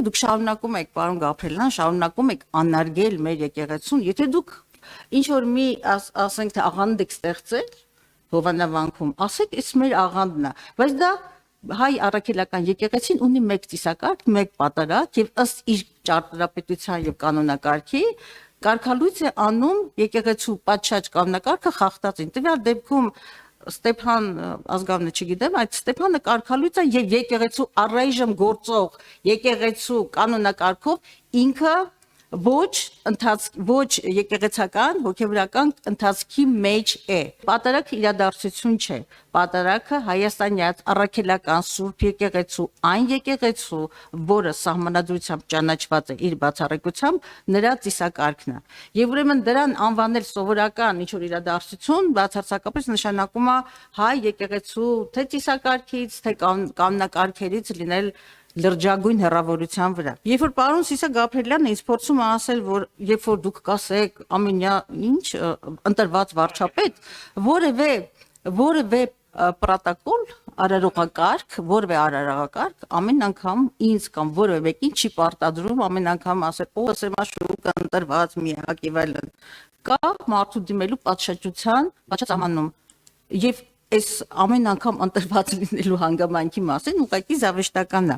դուք շարունակում եք, պարոն Գաբրելյան, շարունակում եք անարգել մեր եկեղեցուն, եթե դուք ինչ որ մի ասենք թե աղանդ եք ստեղծել Հովանավանքում, ասեք, այս մեր աղանդն է, բայց դա հայ առաքելական եկեղեցին ունի մեկ ծիսակարգ, մեկ պատարակ եւ ըստ իր ճարտարապետության եւ կանոնակարգի կարգալույծ է անում եկեղեցու պատշաճ կանոնակարգը խախտածին։ Տվյալ դեպքում Ստեփան ազգանունը չգիտեմ, այդ Ստեփանը կարգալույծ է եւ եկեղեցու առայժմ գործող եկեղեցու կանոնակարգով ինքը ոչ եկեղեցական, հոգեվորական ընթացքի մեջ է։ Պատարակը իրադարձություն չէ։ Պատարակը Հայաստանյաց առաքելական Սուրբ եկեղեցու, այն եկեղեցու, որը սահմանադրությամբ ճանաչված է իր բացառիկությամբ, նրա ծիսակարգն է։ Եվ ուրեմն դրան անվանել սովորական ինչ որ իրադարձություն, բացարձակապես նշանակում է հայ եկեղեցու թե ծիսակարգից, թե կանոնակարգերից լինել լրջագույն հեռավորության վրա։ Երբ որ պարոն Սիսա Գաբրելյանը ինձ փորձում է ասել, որ երբ որ դուք կասեք ամենյա ինչ ընտրված վարչապետ, որևէ պրոտոկոլ արարողակարգ, որևէ արարողակարգ ամեն անգամ ինձ կամ որևէ մեկին չի պարտադրում ամեն անգամ ասել, ո սերմաշուկ ընտրված միակ եւ այլն։ Կա մարդու դիմելու պատշաճության բացահայտում։ Եվ այս ամեն անգամ ընտրված լինելու հանգամանքի մասին ուղղակի զավեշտական է։